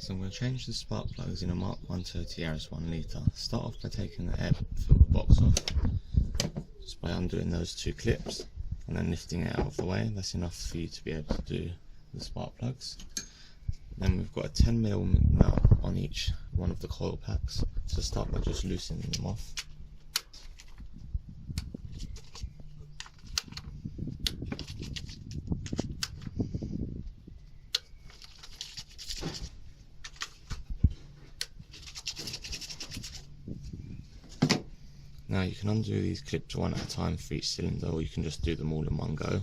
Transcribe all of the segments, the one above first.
So I'm going to change the spark plugs in a Mark 1 Toyota Yaris 1 litre. Start off by taking the air filter box off, just by undoing those two clips and then lifting it out of the way. That's enough for you to be able to do the spark plugs. Then we've got a 10mm nut on each one of the coil packs, so start by just loosening them off. Now you can undo these clips one at a time for each cylinder, or you can just do them all in one go.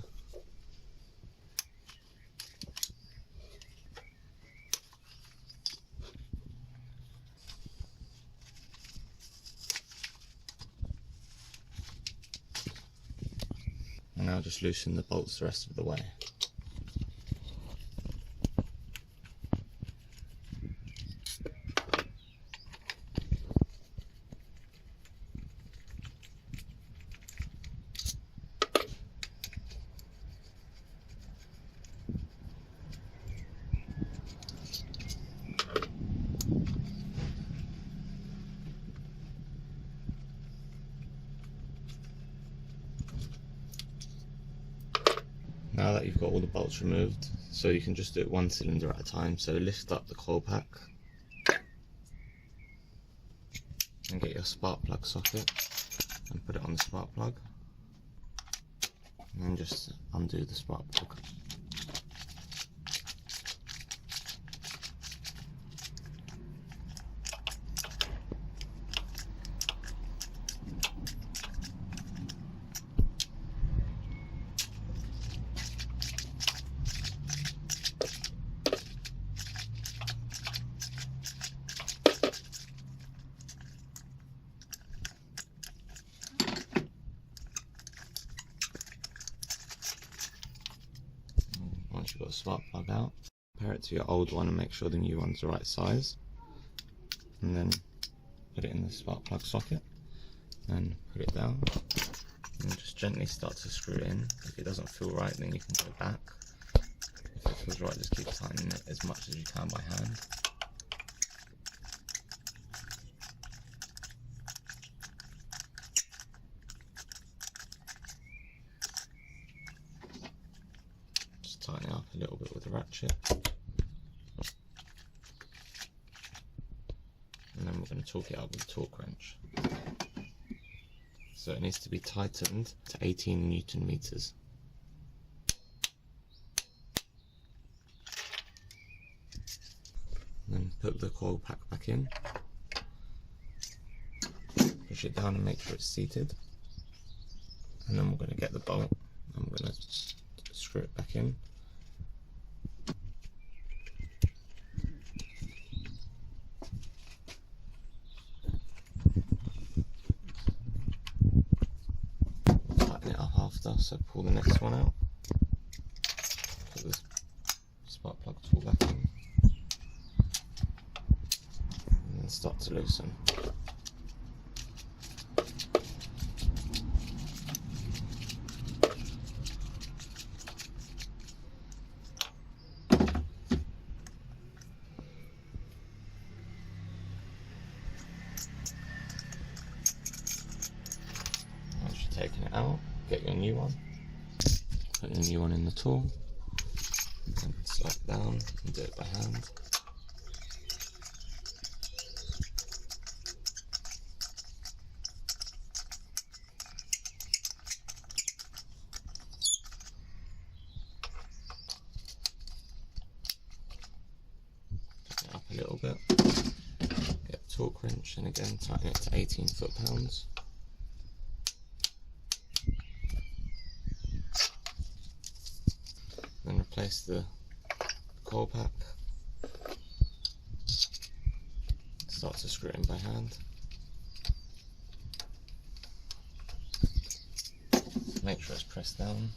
And now just loosen the bolts the rest of the way. Now that you've got all the bolts removed, so you can just do it one cylinder at a time, so lift up the coil pack and get your spark plug socket and put it on the spark plug, and then just undo the spark plug. Once you've got the spark plug out, compare it to your old one and make sure the new one's the right size, and then put it in the spark plug socket and put it down, and just gently start to screw it in. If it doesn't feel right, then you can go back. If it feels right, just keep tightening it as much as you can by hand. Tighten it up a little bit with the ratchet, and then we're going to torque it up with a torque wrench. So it needs to be tightened to 18 Newton meters. Then put the coil pack back in, push it down and make sure it's seated, and then we're going to get the bolt and we're going to screw it back in. Tighten it up after, so pull the next one out, put the spark plug tool back in, and then start to loosen. Taking it out, get your new one, put your new one in the tool, and slide it down and do it by hand. Pick it up a little bit, get a torque wrench, and again tighten it to 18 foot-pounds. Then replace the coil pack, start to screw it in by hand. Make sure it's pressed down.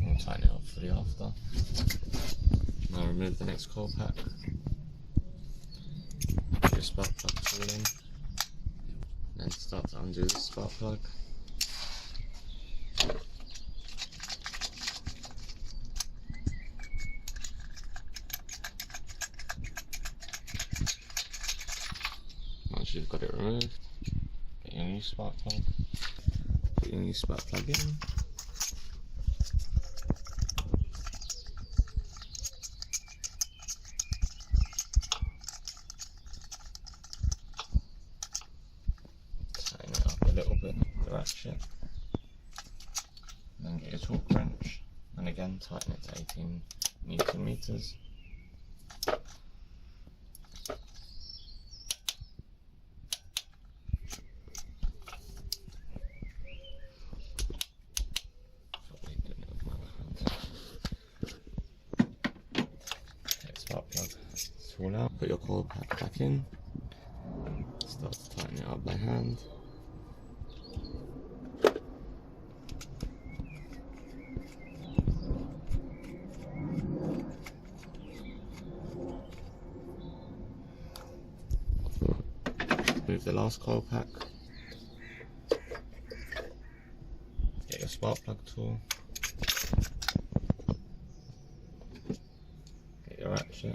And tighten it up for the after. Now remove the next coil pack. Put your spark plug tool in. Then start to undo the spark plug. Once you've got it removed, get your new spark plug. Put your new spark plug in. Tighten it up a little bit, the ratchet. Then get your torque wrench, and again tighten it to 18 Newton meters. Spark plug tool out, put your coil pack back in, start to tighten it up by hand. Move the last coil pack, get your spark plug tool, get your ratchet,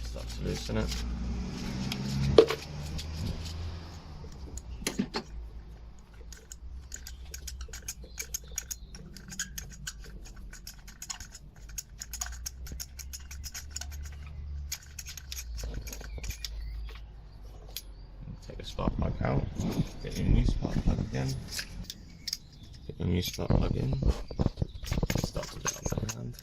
start to loosen it. Take the spark plug out, get your new spark plug again, get your new spark plug in, start to get up by hand.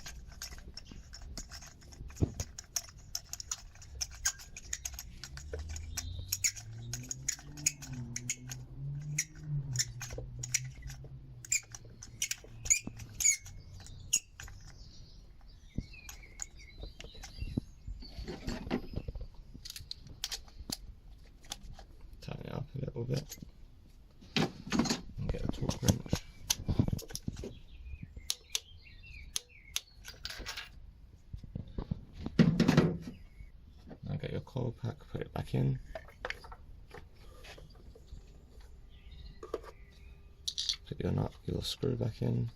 Tighten it up a little bit and get a torque wrench. Now get your coil pack, put it back in. Put your nut, your screw back in.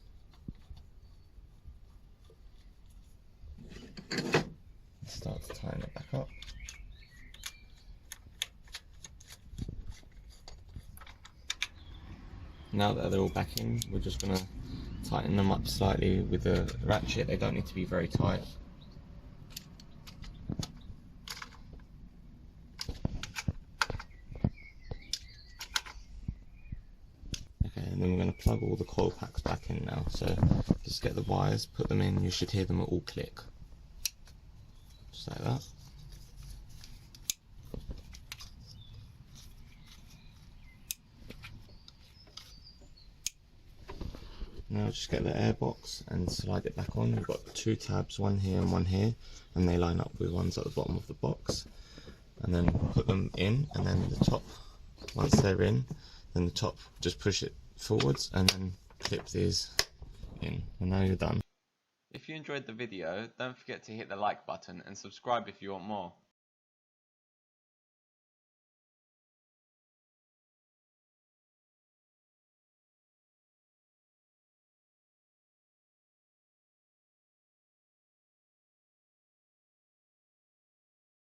Start to tighten it back up. Now that they're all back in, we're just going to tighten them up slightly with the ratchet. They don't need to be very tight. Okay, and then we're going to plug all the coil packs back in now. So just get the wires, put them in, you should hear them all click. Just like that. Now just get the air box and slide it back on. You've got two tabs, one here and one here, and they line up with ones at the bottom of the box. And then put them in, and then the top, once they're in, then the top, just push it forwards and then clip these in. And now you're done. If you enjoyed the video, don't forget to hit the like button and subscribe if you want more.